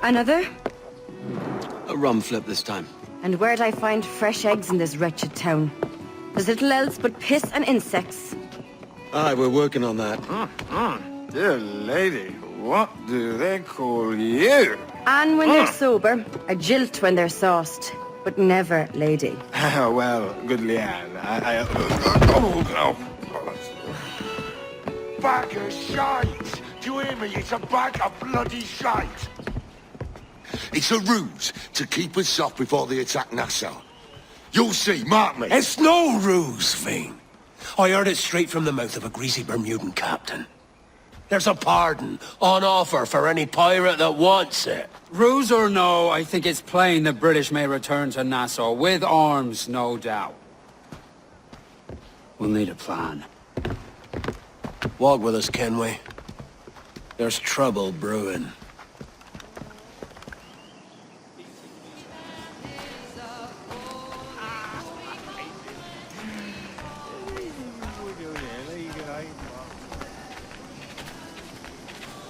Another? A rum flip this time. And where'd I find fresh eggs in this wretched town? There's little else but piss and insects. Aye, we're working on that. Dear lady, what do they call you? And when they're sober, a jilt when they're sauced, but never lady. Well, good Leanne, Bag of shite! Do you hear me? It's a bag of bloody shite! It's a ruse to keep us soft before they attack Nassau. You'll see, mark me. It's no ruse, Fiend. I heard it straight from the mouth of a greasy Bermudan captain. There's a pardon on offer for any pirate that wants it. Ruse or no, I think it's plain the British may return to Nassau, with arms, no doubt. We'll need a plan. Walk with us, Kenway. There's trouble brewing.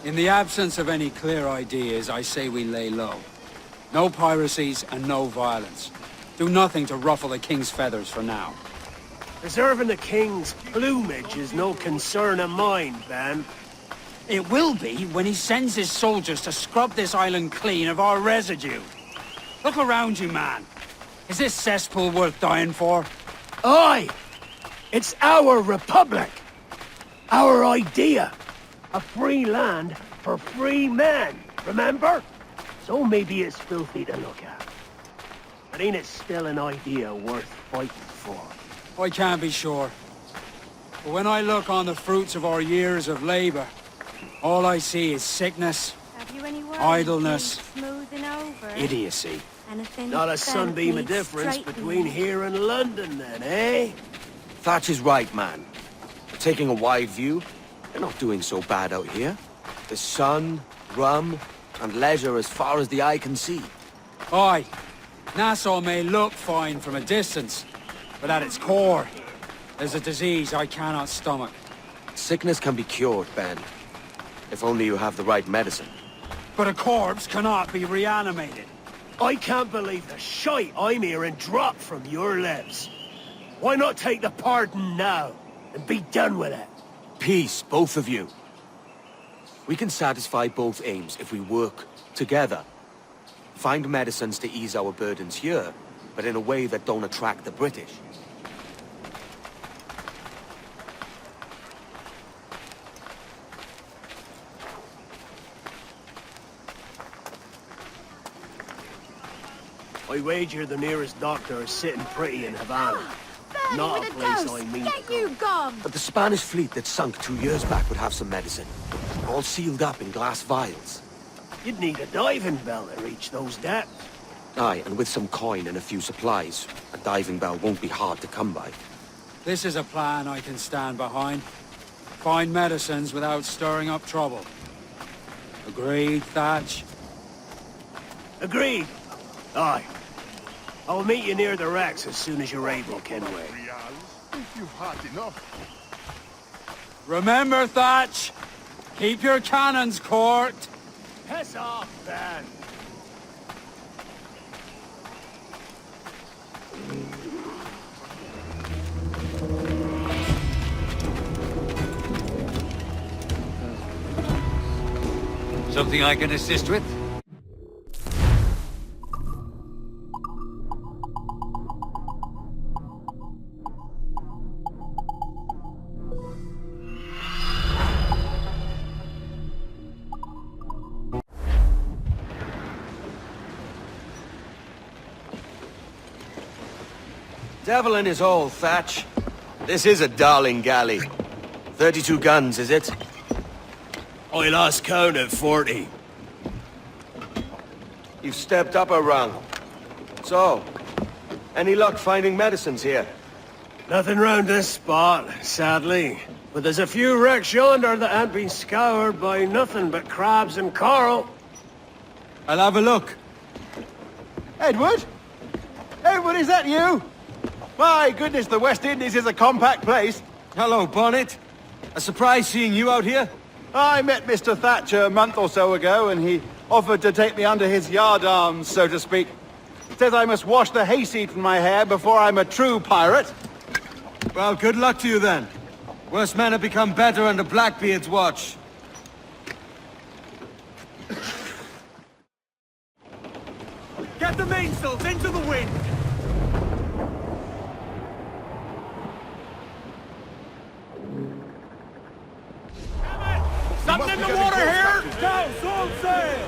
In the absence of any clear ideas, I say we lay low. No piracies and no violence. Do nothing to ruffle the king's feathers for now. Preserving the king's plumage is no concern of mine, Ben. It will be when he sends his soldiers to scrub this island clean of our residue. Look around you, man. Is this cesspool worth dying for? Aye! It's our republic! Our idea! A free land for free men, remember? So maybe it's filthy to look at. But ain't it still an idea worth fighting for? I can't be sure. But when I look on the fruits of our years of labor, all I see is sickness, Have you any words, idleness, smoothing over? idiocy. Anything Not a sunbeam of difference between here and London then, eh? Thatch is right, man. Taking a wide view, they're not doing so bad out here. The sun, rum, and leisure as far as the eye can see. Aye, Nassau may look fine from a distance, but at its core, there's a disease I cannot stomach. Sickness can be cured, Ben. If only you have the right medicine. But a corpse cannot be reanimated. I can't believe the shite I'm hearing drop from your lips. Why not take the pardon now, and be done with it? Peace, both of you. We can satisfy both aims if we work together. Find medicines to ease our burdens here, but in a way that don't attract the British. I wager the nearest doctor is sitting pretty in Havana. Not a place I mean to Get go. you gone! But the Spanish fleet that sunk 2 years back would have some medicine. All sealed up in glass vials. You'd need a diving bell to reach those depths. Aye, and with some coin and a few supplies, a diving bell won't be hard to come by. This is a plan I can stand behind. Find medicines without stirring up trouble. Agreed, Thatch? Agreed. Aye. I'll meet you near the wrecks as soon as you're able, Kenway. If you've had enough. Remember, Thatch! Keep your cannons corked! Piss off, Ben! Something I can assist with? Devil in his hole, Thatch. This is a darling galley. 32 guns, is it? I lost count at 40. You've stepped up a rung. So, any luck finding medicines here? Nothing round this spot, sadly. But there's a few wrecks yonder that ain't been scoured by nothing but crabs and coral. I'll have a look. Edward? Edward, is that you? My goodness, the West Indies is a compact place. Hello, Bonnet. A surprise seeing you out here. I met Mr. Thatcher a month or so ago, and he Offered to take me under his yardarms, so to speak. Says I must wash the hayseed from my hair before I'm a true pirate. Well, good luck to you then. Worse men have become better under Blackbeard's watch. Get the mainsails into the wind! Something in the water here! Down, all sail!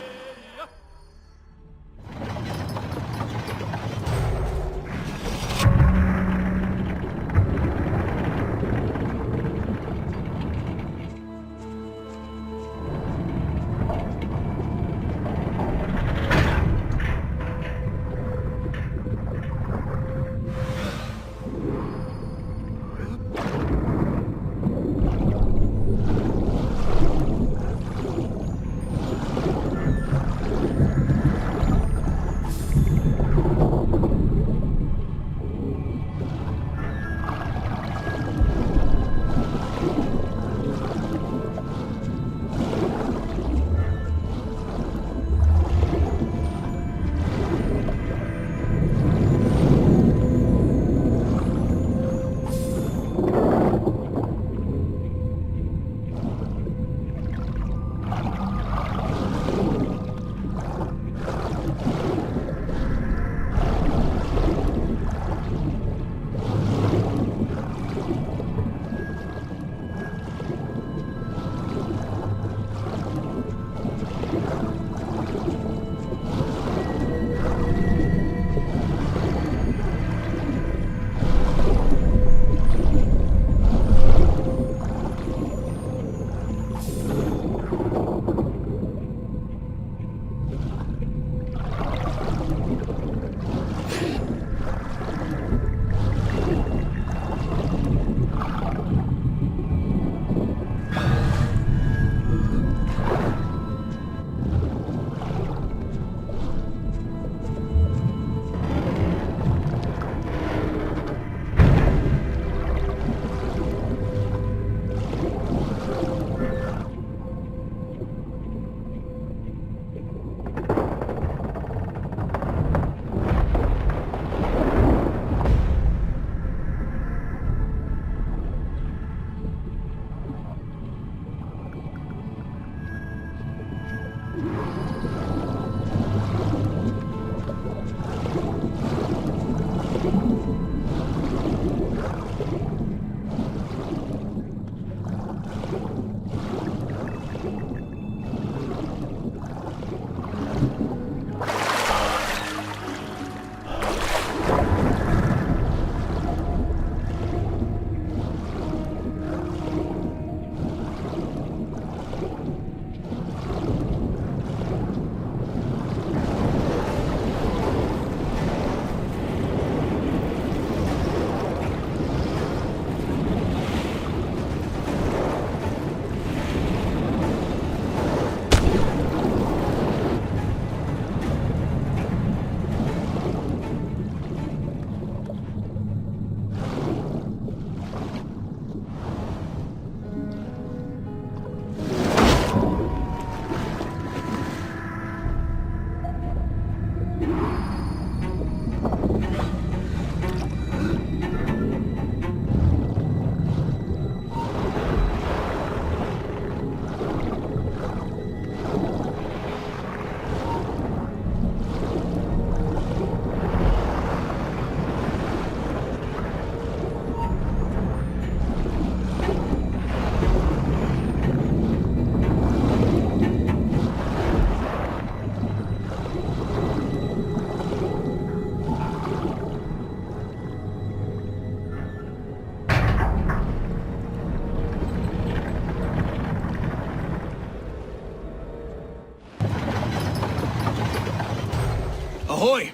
Ahoy!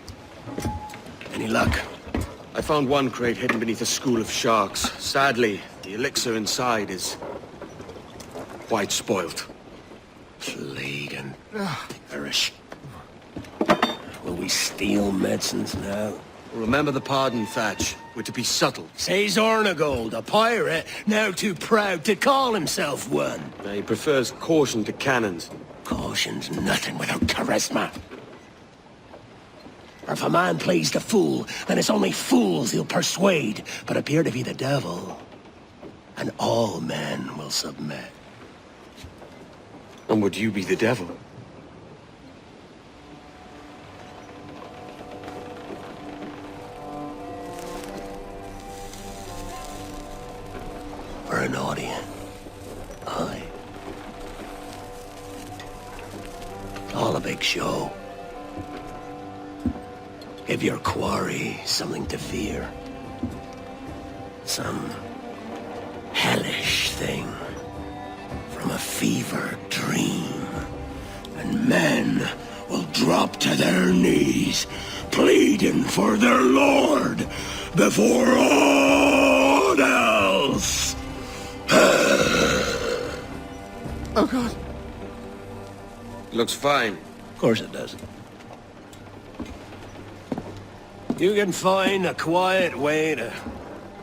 Any luck? I found one crate hidden beneath a school of sharks. Sadly, the elixir inside is quite spoilt. Plague and perish. Will we steal medicines now? Remember the pardon, Thatch. We're to be subtle. Says Ornagold, a pirate, now too proud to call himself one. He prefers caution to cannons. Caution's nothing without charisma. Or if a man plays the fool, then it's only fools he'll persuade, but appear to be the devil. And all men will submit. And would you be the devil? For an audience. Aye. All a big show. Give your quarry something to fear. Some hellish thing from a fever dream. And men will drop to their knees, pleading for their lord before all else. Oh, God. Looks fine. Of course it does. You can find a quiet way to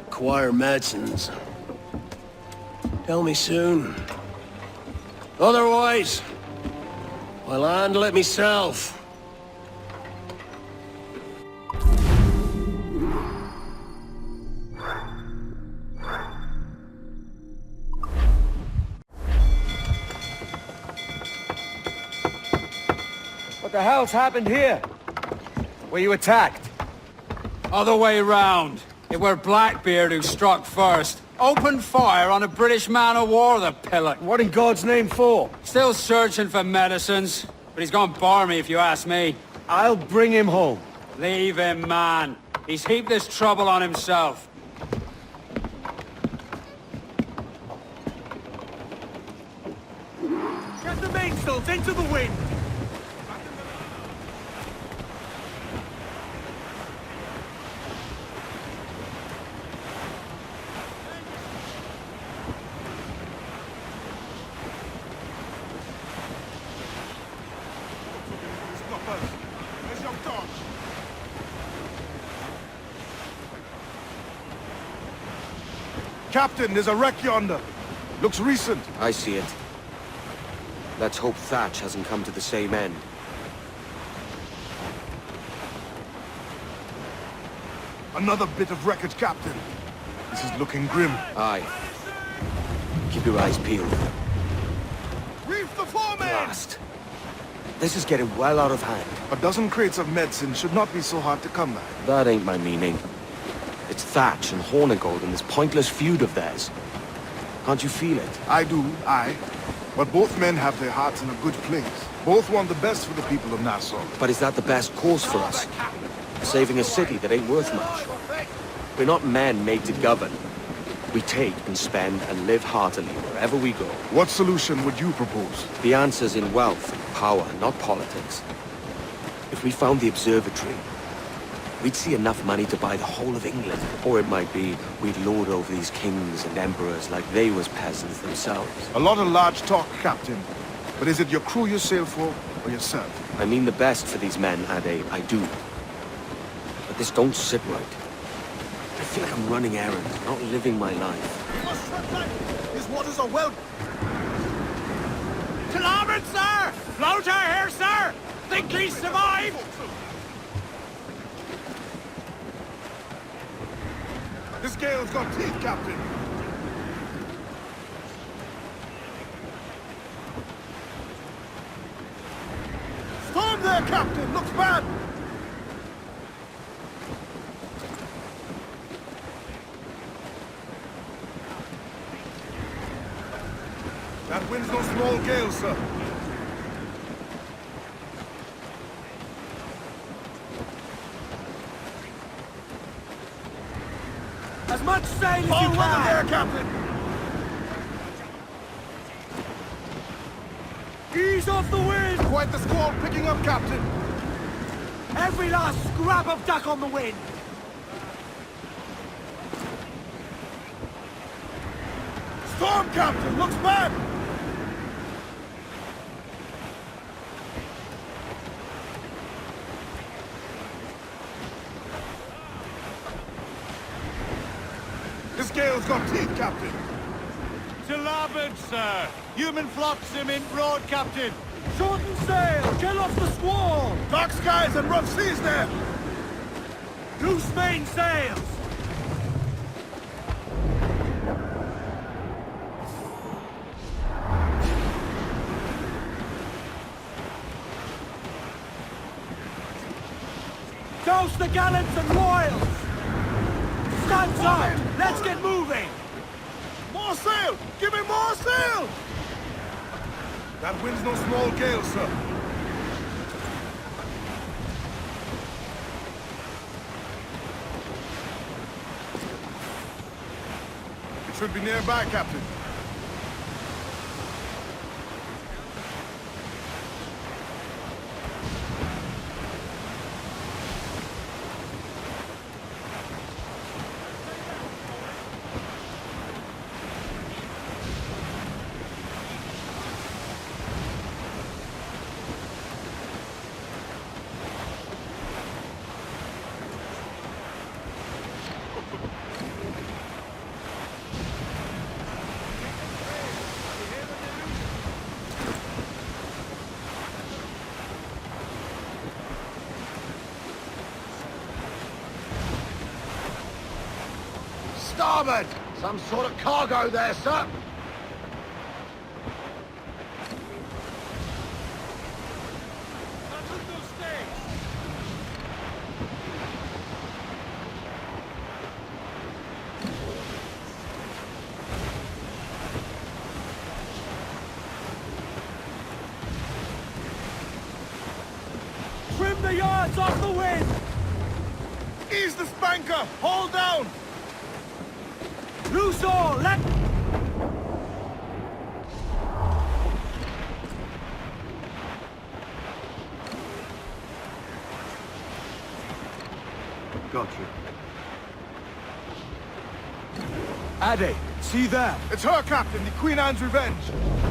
acquire medicines. Tell me soon. Otherwise, I'll handle it myself. What the hell's happened here? Were you attacked? Other way round. It were Blackbeard who struck first. Opened fire on a British man-o'-war, the pillock. What in God's name for? Still searching for medicines, but he's gone barmy if you ask me. I'll bring him home. Leave him, man. He's heaped this trouble on himself. Get the mainsails into the wind! Captain, there's a wreck yonder. Looks recent. I see it. Let's hope Thatch hasn't come to the same end. Another bit of wreckage, Captain. This is looking grim. Aye. Keep your eyes peeled. Reef the foreman! Blast. This is getting well out of hand. A dozen crates of medicine should not be so hard to come by. That ain't my meaning. It's Thatch and Hornigold in this pointless feud of theirs. Can't you feel it? I do, aye. But both men have their hearts in a good place. Both want the best for the people of Nassau. But is that the best cause for us? Saving a city that ain't worth much? We're not men made to govern. We take and spend and live heartily wherever we go. What solution would you propose? The answer's in wealth and power, not politics. If we found the observatory, we'd see enough money to buy the whole of England. Or it might be, we'd lord over these kings and emperors like they was peasants themselves. A lot of large talk, Captain. But is it your crew you sail for, or yourself? I mean the best for these men, Ade, I do. But this don't sit right. I feel like I'm running errands, not living my life. These waters are well... To larboard, sir! Floater here, sir! Think he survived? This gale's got teeth, Captain. Storm there, Captain! Looks bad! That wind's no small gale, sir. As much sail as All you weather can! there, Captain! Ease off the wind! Quite the squall picking up, Captain. Every last scrap of duck on the wind! Storm, Captain! Looks bad! This gale's got teeth, Captain. To larboard, sir! Human flotsam in broad, Captain! Shorten sail! Get off the squall! Dark skies and rough seas there! Loose main sails! Douse the gallants and royals! Stands out! Let's get moving! More sail! Give me more sail! That wind's no small gale, sir. It should be nearby, Captain. Starboard! Some sort of cargo there, sir. Trim the yards off the wind! Ease the spanker! Hold down! Loose all! Let... Got you. Ade, see there? It's her, Captain, the Queen Anne's Revenge.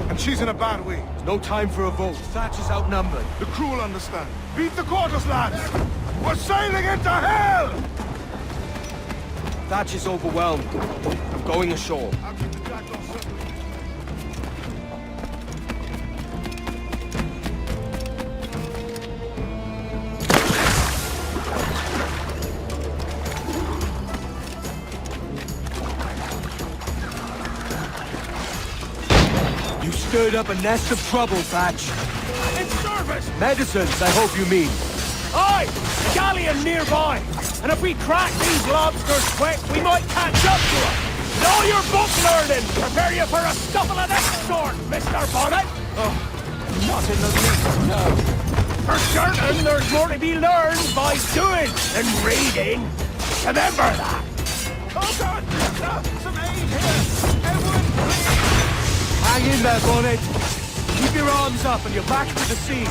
And she's in a bad way. There's no time for a vote. Thatch is outnumbered. The crew will understand. Beat the quarters, lads! We're sailing into hell! Thatch is overwhelmed. I'm going ashore. I'll keep the jackdaw circling. You stirred up a nest of trouble, Thatch. In service! Medicines, I hope you mean. Aye! A galleon nearby! And if we crack these lobsters quick, we might catch up to them! And all your book learning, prepare you for a scuffle of this sort, Mr. Bonnet! Oh, not in the least, no. For certain, there's more to be learned by doing than reading. Remember that! Oh, God! Some aid here! Everyone, please! Hang in there, Bonnet. Keep your arms up and your back to the sea.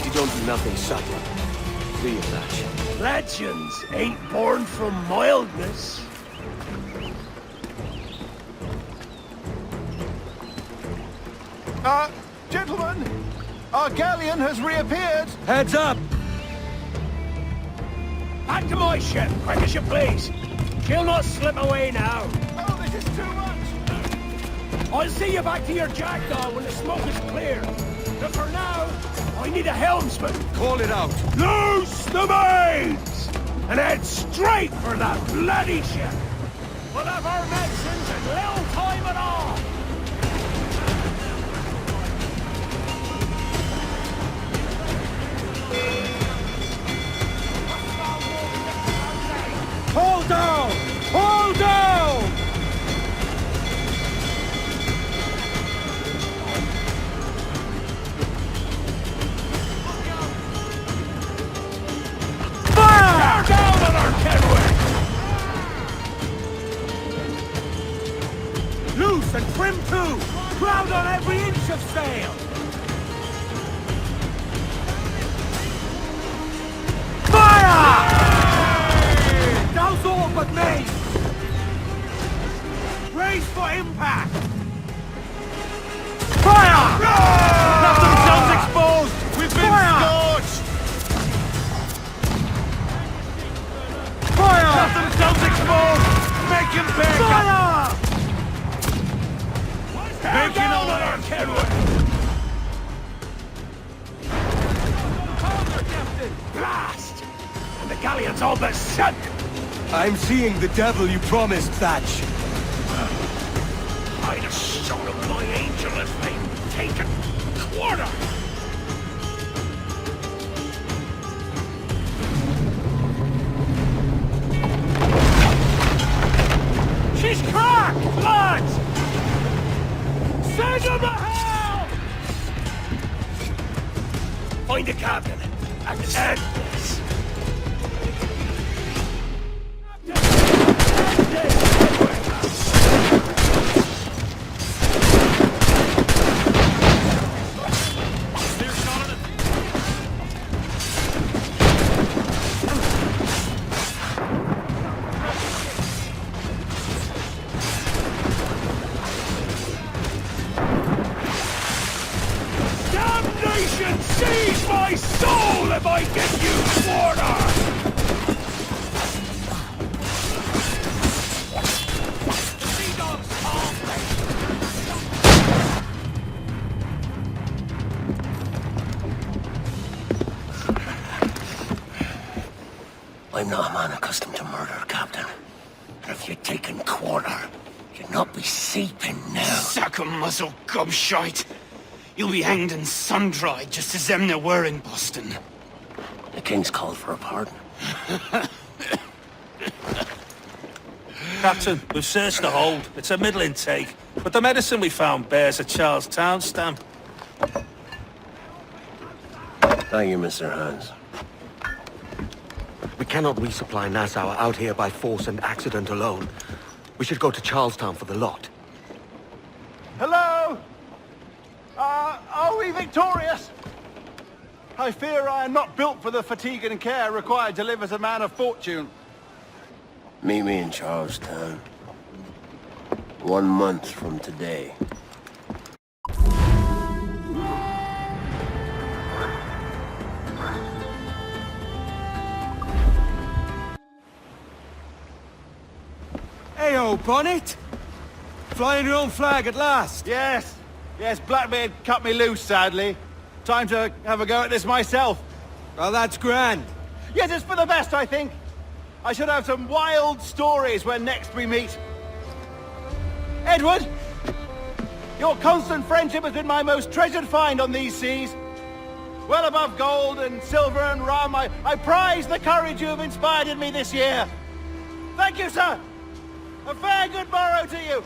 You don't do nothing subtle. Do you, Thatch? Legends ain't born from mildness. Gentlemen, our galleon has reappeared. Heads up! Back to my ship, quick as you please. She'll not slip away now. Oh, this is too much. I'll see you back to your jackdaw when the smoke is clear. But for now, I need a helmsman. Call it out. Loose the mains! And head straight for that bloody ship. We'll have our medicines in little time at all. Hold down! Hold down! Fire! Tear down on our Kenway! Loose and trim too! Crowd on every inch of sail! Fire! Douse all but me! Brace for impact! Kenway! Blast! And the galleon's all but sunk! I'm seeing the devil you promised, Thatch. I'd have shown him my angel if they'd taken quarter! She's cracked, lads! Send him to hell! Find the captain and end this. Damnation seize my soul if I get you quarter! I'm not a man accustomed to murder, Captain. And if you'd taken quarter, you'd not be seeping now. Sack a muzzle, gobshite. You'll be hanged and sun-dried, just as them there were in Boston. The King's called for a pardon. Captain, we've searched the hold. It's a middling take, but the medicine we found bears a Charles-Towne stamp. Thank you, Mr. Hans. We cannot resupply Nassau out here by force and accident alone. We should go to Charles-Towne for the lot. Hello? Are we victorious? I fear I am not built for the fatigue and care required to live as a man of fortune. Meet me in Charles-Towne. 1 month from today. Heyo, Bonnet! Flying your own flag at last! Yes, Blackbeard cut me loose, sadly. Time to have a go at this myself. Well, that's grand. Yes, it's for the best, I think. I should have some wild stories when next we meet. Edward! Your constant friendship has been my most treasured find on these seas. Well above gold and silver and rum, I prize the courage you have inspired in me this year. Thank you, sir! A fair good morrow to you!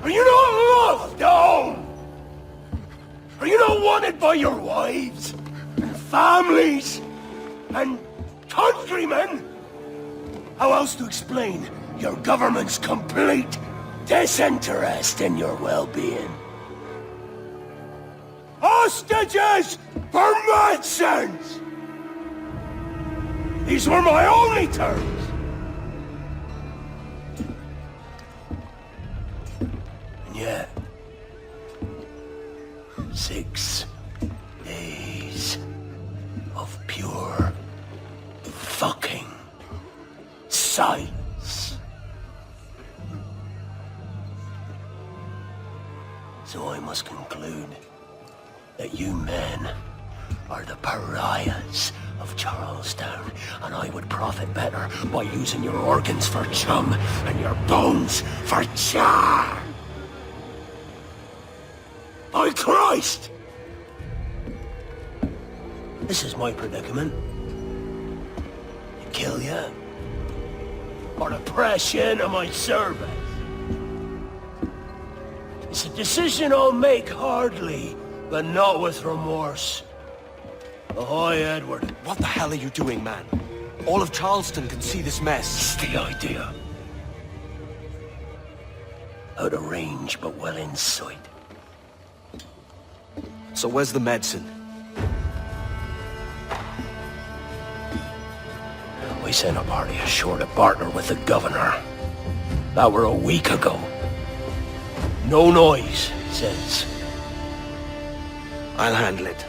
Are you not loved, home? Are you not wanted by your wives, and families, and countrymen? How else to explain your government's complete disinterest in your well-being? Hostages for medicines! These were my only terms. And yet, 6 days of pure fucking silence. So I must conclude that you men are the pariahs of Charles-Towne, and I would profit better by using your organs for chum and your bones for char. By Christ! This is my predicament. To kill you, or to press you into my service. It's a decision I'll make hardly, but not with remorse. Ahoy, Edward. What the hell are you doing, man? All of Charleston can see this mess. It's the idea. Out of range, but well in sight. So where's the medicine? We sent a party ashore to partner with the governor. That were a week ago. No noise, he says. I'll handle it.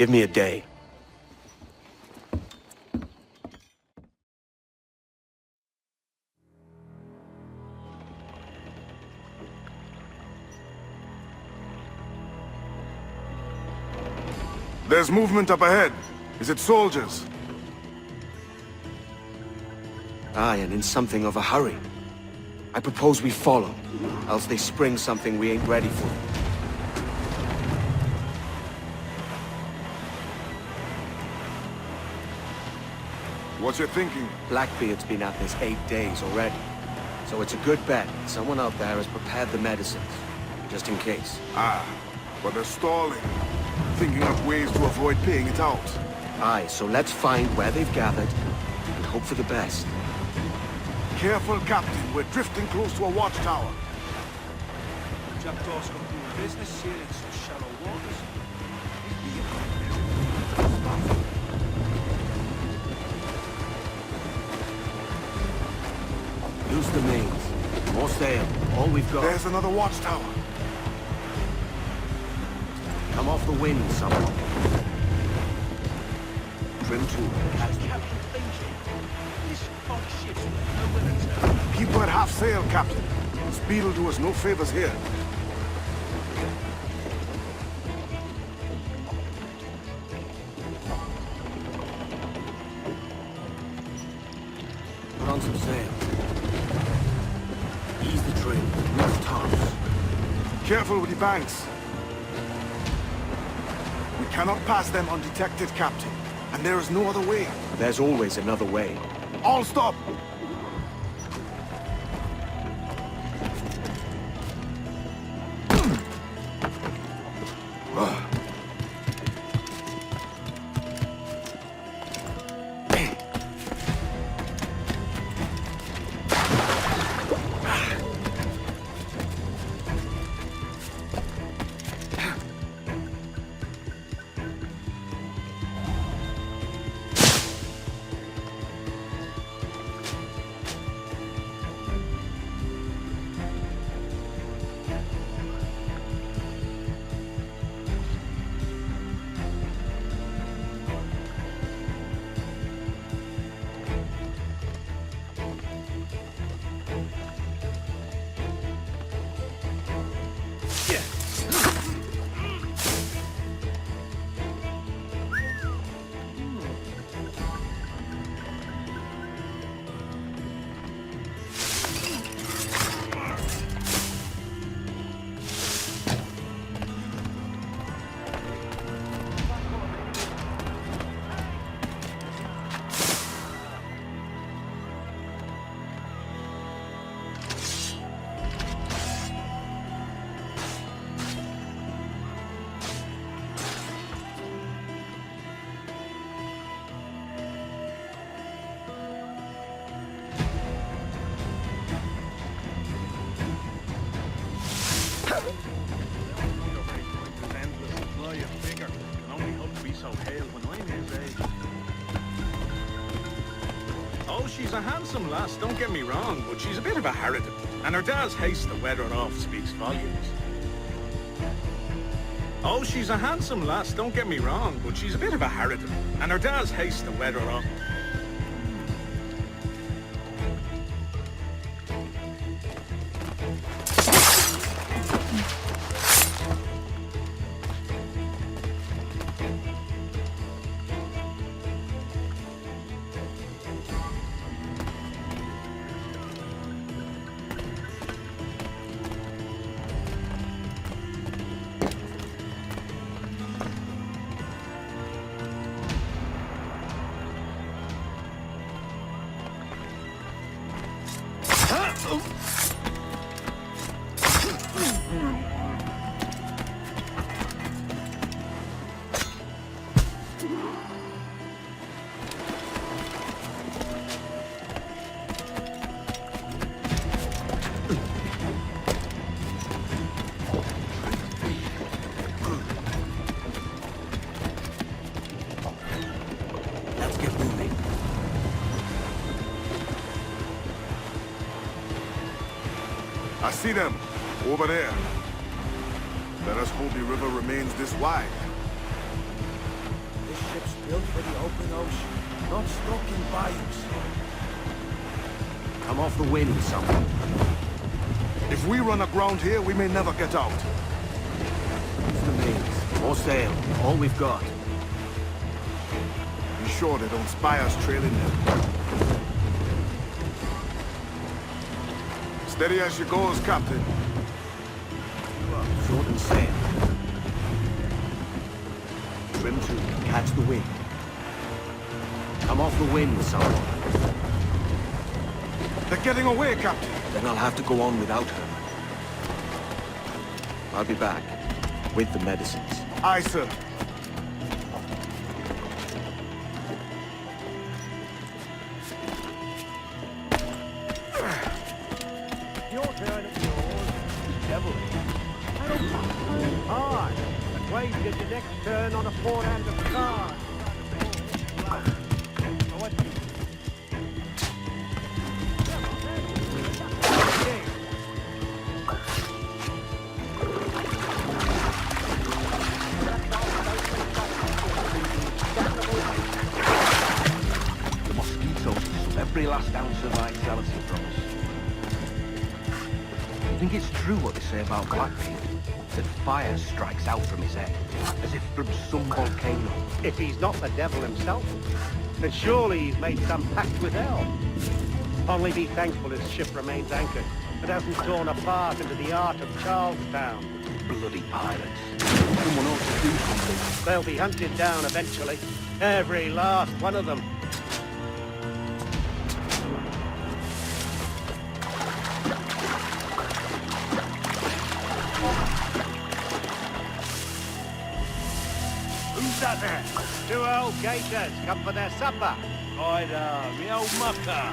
Give me a day. There's movement up ahead. Is it soldiers? Aye, and in something of a hurry. I propose we follow, else they spring something we ain't ready for. What's your thinking? Blackbeard's been at this 8 days already. So it's a good bet someone out there has prepared the medicines, just in case. Ah, but they're stalling. Thinking up ways to avoid paying it out. Aye, so let's find where they've gathered, and hope for the best. Careful, Captain. We're drifting close to a watchtower. Jackdaws come doing business here in some shallow waters. Use the mains. More sail. All we've got. There's another watchtower. Come off the wind, someone. Trim to. As Captain thinking, this fuck ship's nowhere to turn. Keep her at half sail, Captain. Speed will do us no favors here. Put on some sail. Ease the trim. Move tops. Careful with the banks. We cannot pass them undetected, Captain. And there is no other way. There's always another way. All stop! She's a handsome lass, don't get me wrong, but she's a bit of a harridan, and her dad's haste to weather her off speaks volumes. Oh, she's a handsome lass, don't get me wrong, but she's a bit of a harridan, and her dad's haste to weather her off. I see them, over there. Let us hope the river remains this wide. This ship's built for the open ocean, not stuck in bayous. Come off the wind, someone. If we run aground here, we may never get out. Use the mains. More sail. All we've got. Be sure they don't spy us trailing them. Steady as she goes, Captain. Short and sail. Trim to. Catch the wind. Come off the wind, someone. They're getting away, Captain. Then I'll have to go on without her. I'll be back. With the medicines. Aye, sir. Your turn at yours. Devil. I don't know. Hard. But wait till your next turn on a forehand of cards. Every last ounce of vitality from us. You think it's true what they say about Blackbeard? That fire strikes out from his head, as if from some volcano? If he's not the devil himself, then surely he's made some pact with hell. Only be thankful his ship remains anchored and hasn't torn apart into the art of Charles-Towne. Bloody pirates. Someone ought to do something. They'll be hunted down eventually. Every last one of them. Who's that there? Two old gators come for their supper. Right, me old mucker.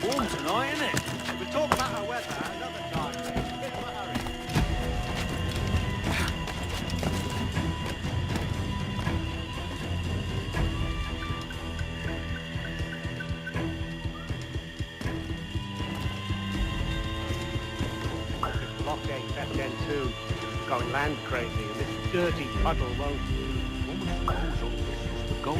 Warm tonight, isn't it? We'll talk about our weather another time. Bit of a hurry. This blockade FN2 going land crazy, and this dirty puddle won't. Gold,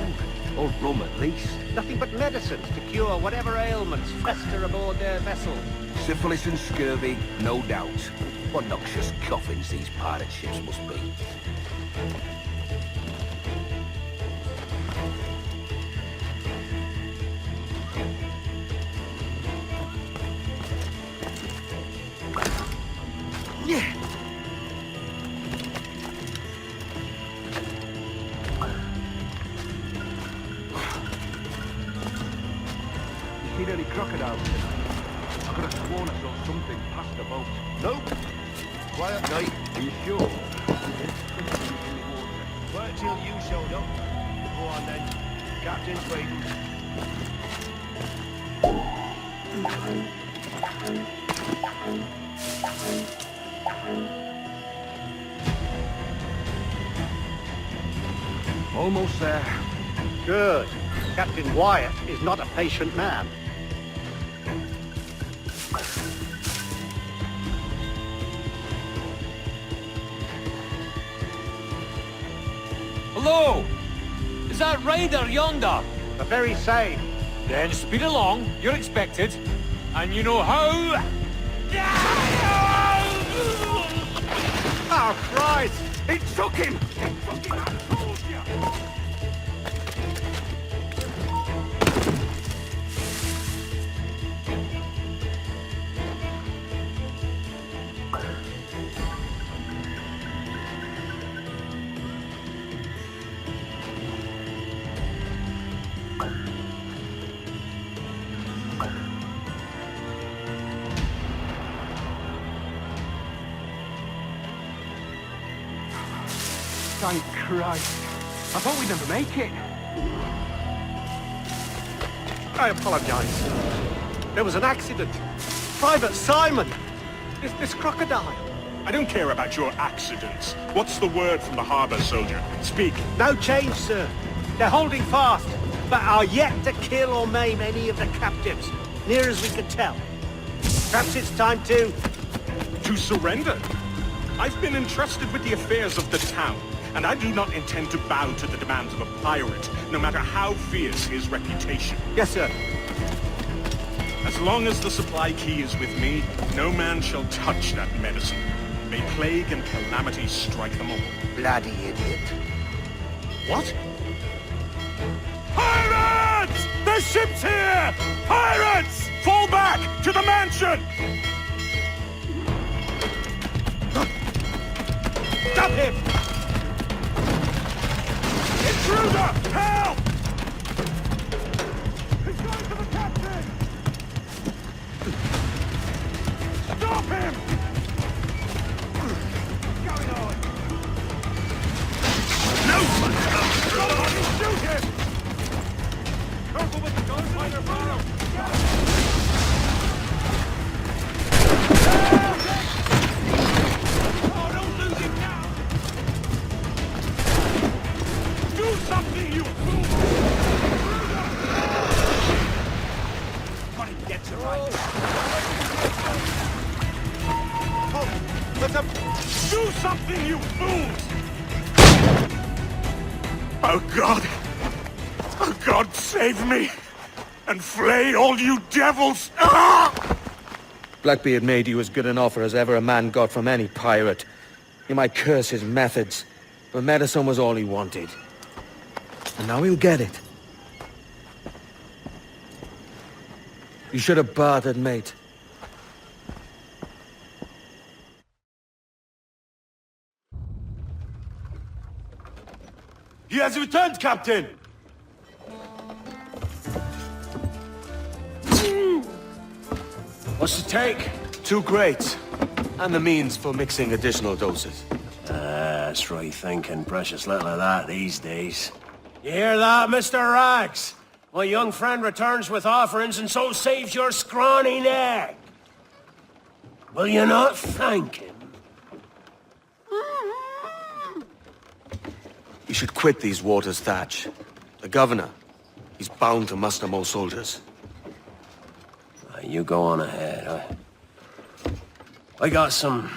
or rum at least. Nothing but medicines to cure whatever ailments fester aboard their vessel. Syphilis and scurvy, no doubt. What noxious coffins these pirate ships must be. Yeah. Seen any crocodiles tonight? I could have sworn I saw something past the boat. Nope. Quiet night. Are you sure? Wait till you showed up. Go on then. Captain's waiting. Almost there. Good. Captain Wyatt is not a patient man. Hello! Is that Ryder yonder? The very same. Then speed along, you're expected. And you know how... Oh, Christ! It took him! Fucking I told you! Thank Christ. I thought we'd never make it. I apologize. There was an accident. Private Simon! This crocodile. I don't care about your accidents. What's the word from the harbor, soldier? Speak. No change, sir. They're holding fast, but are yet to kill or maim any of the captives, near as we can tell. Perhaps it's time to... To surrender? I've been entrusted with the affairs of the town. and I do not intend to bow to the demands of a pirate, no matter how fierce his reputation. Yes, sir. As long as the supply key is with me, no man shall touch that medicine. May plague and calamity strike them all. Bloody idiot. What? Pirates! The ship's here! Pirates! Fall back to the mansion! Stop him! Intruder! Help! He's going for the captain! Stop him! What's going on? No one! Somebody shoot him! Careful with the guns, fire, fire! Oh, don't lose him now! Do something, you fool! Money gets it right. Oh, let them... Do something, you fools! Oh, God! Oh, God, save me! And flay all you devils! Ah! Blackbeard made you as good an offer as ever a man got from any pirate. You might curse his methods, but medicine was all he wanted. And now he'll get it. You should have bartered, mate. He has returned, Captain! What's the take? 2 crates, and the means for mixing additional doses. That's right thinking. Precious little of that these days. You hear that, Mr. Rags? My young friend returns with offerings and so saves your scrawny neck. Will you not thank him? You should quit these waters, Thatch. The governor, he's bound to muster more soldiers. You go on ahead. I got some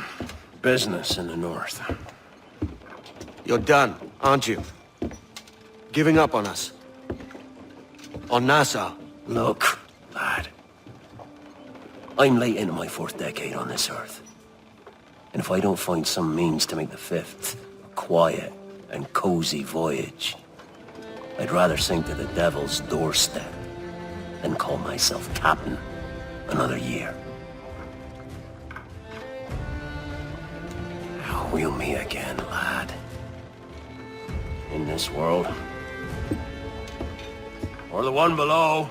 business in the north. You're done, aren't you? Giving up on us? On Nassau? Look, lad. I'm late into my 4th decade on this earth. And if I don't find some means to make the 5th a quiet and cozy voyage, I'd rather sink to the devil's doorstep than call myself captain another year. We'll meet again, lad. In this world. Or the one below.